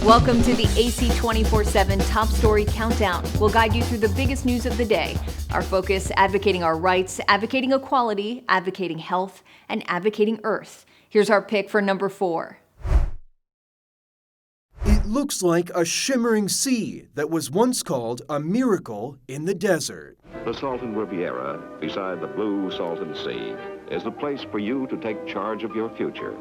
Welcome to the AC 24/7 Top Story Countdown. We'll guide you through the biggest news of the day. Our focus, advocating our rights, advocating equality, advocating health, and advocating Earth. Here's our pick for number 4. It looks like a shimmering sea that was once called a miracle in the desert. The Salton Riviera, beside the blue Salton Sea, is the place for you to take charge of your future.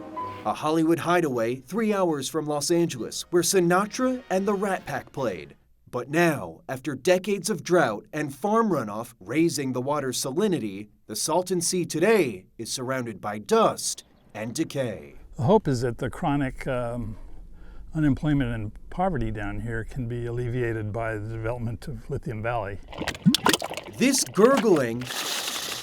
A Hollywood hideaway 3 hours from Los Angeles, where Sinatra and the Rat Pack played. But now, after decades of drought and farm runoff raising the water's salinity, the Salton Sea today is surrounded by dust and decay. The hope is that the chronic unemployment and poverty down here can be alleviated by the development of Lithium Valley. This gurgling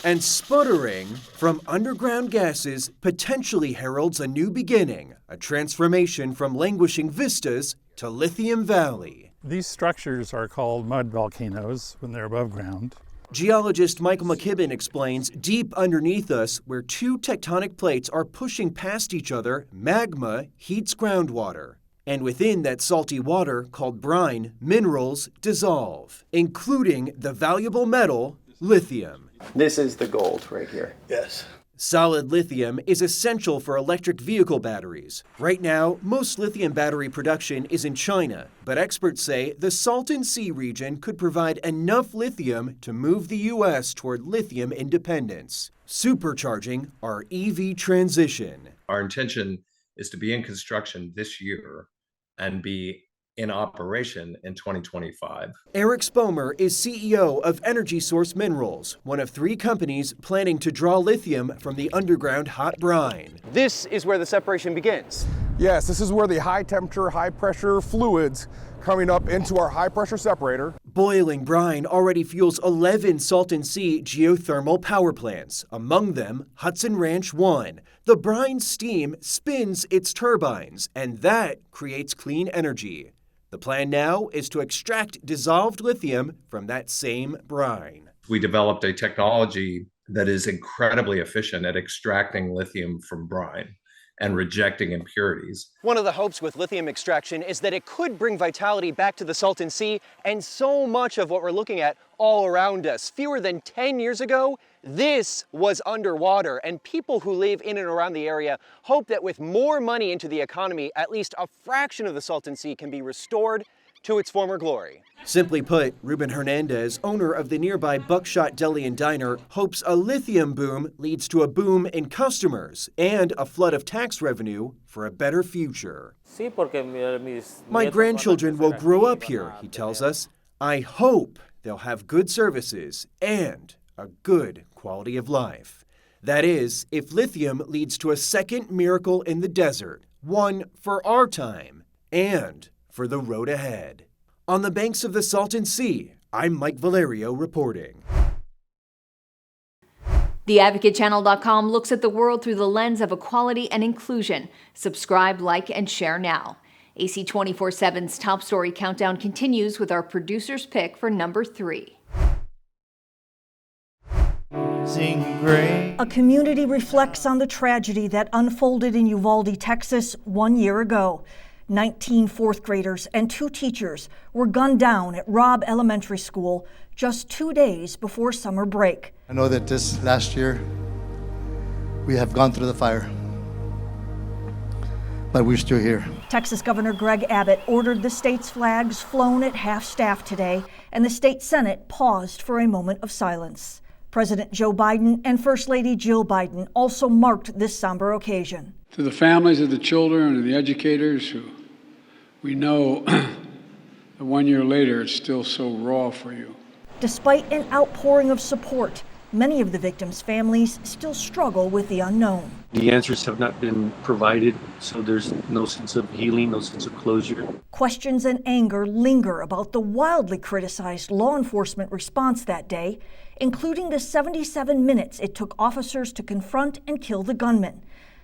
and sputtering from underground gases potentially heralds a new beginning, a transformation from languishing vistas to Lithium Valley. These structures are called mud volcanoes when they're above ground. Geologist Michael McKibben explains deep underneath us, where two tectonic plates are pushing past each other, magma heats groundwater. And within that salty water, called brine, minerals dissolve, including the valuable metal lithium. This is the gold right here. Yes. Solid lithium is essential for electric vehicle batteries. Right now, most lithium battery production is in China, but experts say the Salton Sea region could provide enough lithium to move the U.S. toward lithium independence, supercharging our EV transition. Our intention is to be in construction this year and be in operation in 2025. Eric Spomer is CEO of Energy Source Minerals, one of 3 companies planning to draw lithium from the underground hot brine. This is where the separation begins. Yes, this is where the high temperature, high pressure fluids coming up into our high pressure separator. Boiling brine already fuels 11 Salton Sea geothermal power plants, among them Hudson Ranch 1. The brine steam spins its turbines, and that creates clean energy. The plan now is to extract dissolved lithium from that same brine. We developed a technology that is incredibly efficient at extracting lithium from brine and rejecting impurities. One of the hopes with lithium extraction is that it could bring vitality back to the Salton Sea and so much of what we're looking at all around us. Fewer than 10 years ago, this was underwater, and people who live in and around the area hope that with more money into the economy, at least a fraction of the Salton Sea can be restored to its former glory. Simply put, Ruben Hernandez, owner of the nearby Buckshot Deli and Diner, hopes a lithium boom leads to a boom in customers and a flood of tax revenue for a better future. My grandchildren will grow up here, he tells us. I hope they'll have good services and a good quality of life. That is, if lithium leads to a second miracle in the desert, one for our time and for the road ahead. On the banks of the Salton Sea, I'm Mike Valerio reporting. TheAdvocateChannel.com looks at the world through the lens of equality and inclusion. Subscribe, like, and share now. AC 24/7's Top Story Countdown continues with our producer's pick for number 3. A community reflects on the tragedy that unfolded in Uvalde, Texas 1 year ago. 19 fourth graders and 2 teachers were gunned down at Robb Elementary School just 2 days before summer break. I know that this last year we have gone through the fire, but we're still here. Texas Governor Greg Abbott ordered the state's flags flown at half-staff today, and the state Senate paused for a moment of silence. President Joe Biden and First Lady Jill Biden also marked this somber occasion. To the families of the children and the educators who we know that 1 year later it's still so raw for you. Despite an outpouring of support, many of the victims' families still struggle with the unknown. The answers have not been provided, so there's no sense of healing, no sense of closure. Questions and anger linger about the wildly criticized law enforcement response that day, including the 77 minutes it took officers to confront and kill the gunman.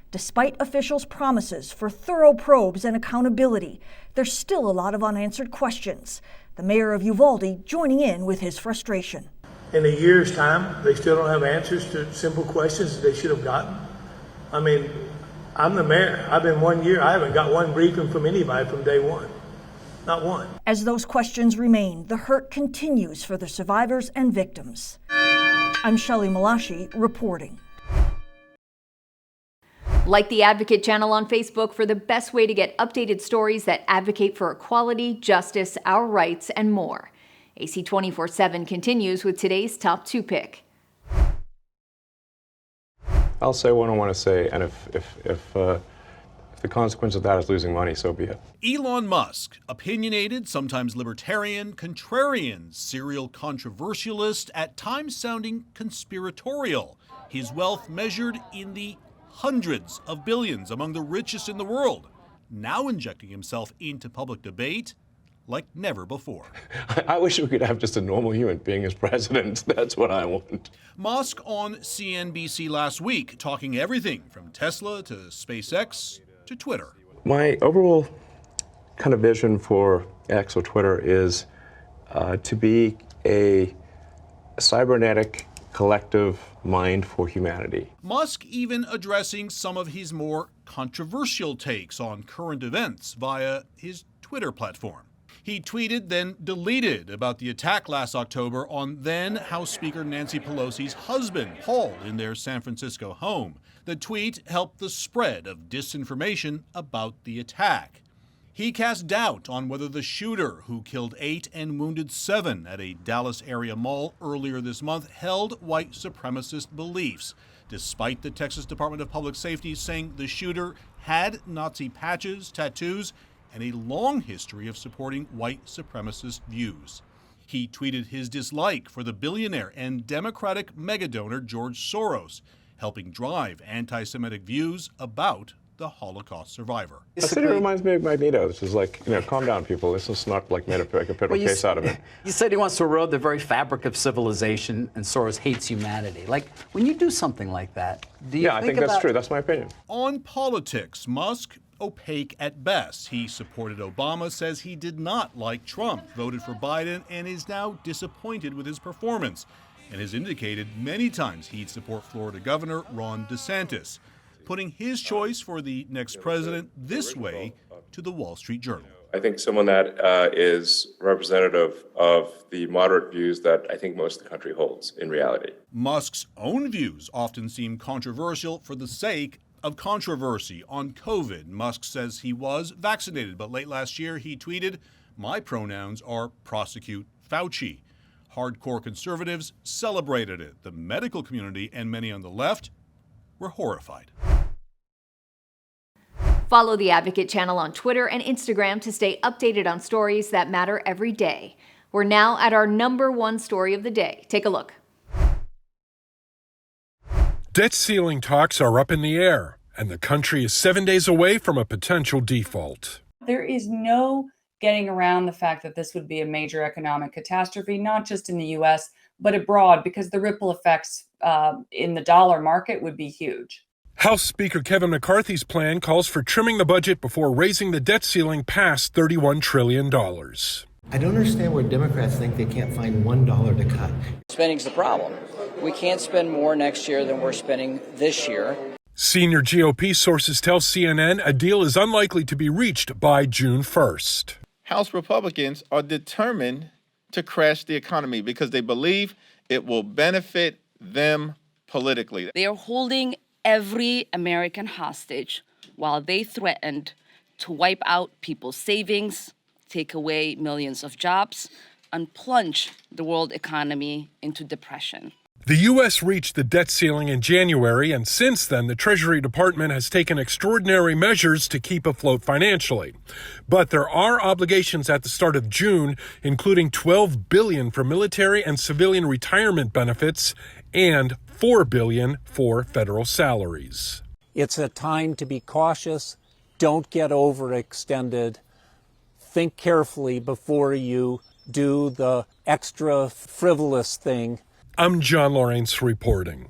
Despite officials' promises for thorough probes and accountability, there's still a lot of unanswered questions. The mayor of Uvalde joining in with his frustration. In a year's time, they still don't have answers to simple questions that they should have gotten. I mean, I'm the mayor. I've been 1 year. I haven't got one briefing from anybody from day one. Not one. As those questions remain, the hurt continues for the survivors and victims. I'm Shelley Malashi reporting. Like the Advocate channel on Facebook for the best way to get updated stories that advocate for equality, justice, our rights, and more. AC 24/7 continues with today's top 2 pick. I'll say what I want to say, and if the consequence of that is losing money, so be it. Elon Musk, opinionated, sometimes libertarian, contrarian, serial controversialist, at times sounding conspiratorial. His wealth measured in the hundreds of billions, among the richest in the world, now injecting himself into public debate like never before. I wish we could have just a normal human being as president. That's what I want. Musk on CNBC last week, talking everything from Tesla to SpaceX to Twitter. My overall kind of vision for X or Twitter is to be a cybernetic collective mind for humanity. Musk even addressing some of his more controversial takes on current events via his Twitter platform. He tweeted, then deleted about the attack last October on then House Speaker Nancy Pelosi's husband, Paul, in their San Francisco home. The tweet helped the spread of disinformation about the attack. He cast doubt on whether the shooter, who killed 8 and wounded 7 at a Dallas area mall earlier this month, held white supremacist beliefs, despite the Texas Department of Public Safety saying the shooter had Nazi patches, tattoos, and a long history of supporting white supremacist views. He tweeted his dislike for the billionaire and Democratic megadonor George Soros, helping drive anti-Semitic views about the Holocaust survivor. I said it reminds me of Magneto. This is like, calm down, people. This is not like made a federal case out of it. You said he wants to erode the very fabric of civilization, and Soros hates humanity. Like, when you do something like that, do you I think that's true. That's my opinion. On politics, Musk, opaque at best. He supported Obama, says he did not like Trump, voted for Biden, and is now disappointed with his performance, and has indicated many times he'd support Florida Governor Ron DeSantis, putting his choice for the next president this way to the Wall Street Journal. I think someone that is representative of the moderate views that I think most of the country holds in reality. Musk's own views often seem controversial for the sake of controversy. On COVID, Musk says he was vaccinated, but late last year he tweeted, "My pronouns are prosecute Fauci." Hardcore conservatives celebrated it. The medical community and many on the left were horrified. Follow the Advocate channel on Twitter and Instagram to stay updated on stories that matter every day. We're now at our number 1 story of the day. Take a look. Debt ceiling talks are up in the air, and the country is 7 days away from a potential default. There is no getting around the fact that this would be a major economic catastrophe, not just in the U.S., but abroad, because the ripple effects in the dollar market would be huge. House Speaker Kevin McCarthy's plan calls for trimming the budget before raising the debt ceiling past $31 trillion. I don't understand where Democrats think they can't find $1 to cut. Spending's the problem. We can't spend more next year than we're spending this year. Senior GOP sources tell CNN a deal is unlikely to be reached by June 1st. House Republicans are determined to crash the economy because they believe it will benefit them politically. They are holding every American hostage while they threatened to wipe out people's savings, take away millions of jobs, and plunge the world economy into depression. The U.S. reached the debt ceiling in January, and since then, the Treasury Department has taken extraordinary measures to keep afloat financially. But there are obligations at the start of June, including $12 billion for military and civilian retirement benefits and $4 billion for federal salaries. It's a time to be cautious. Don't get overextended. Think carefully before you do the extra frivolous thing. I'm John Lawrence reporting.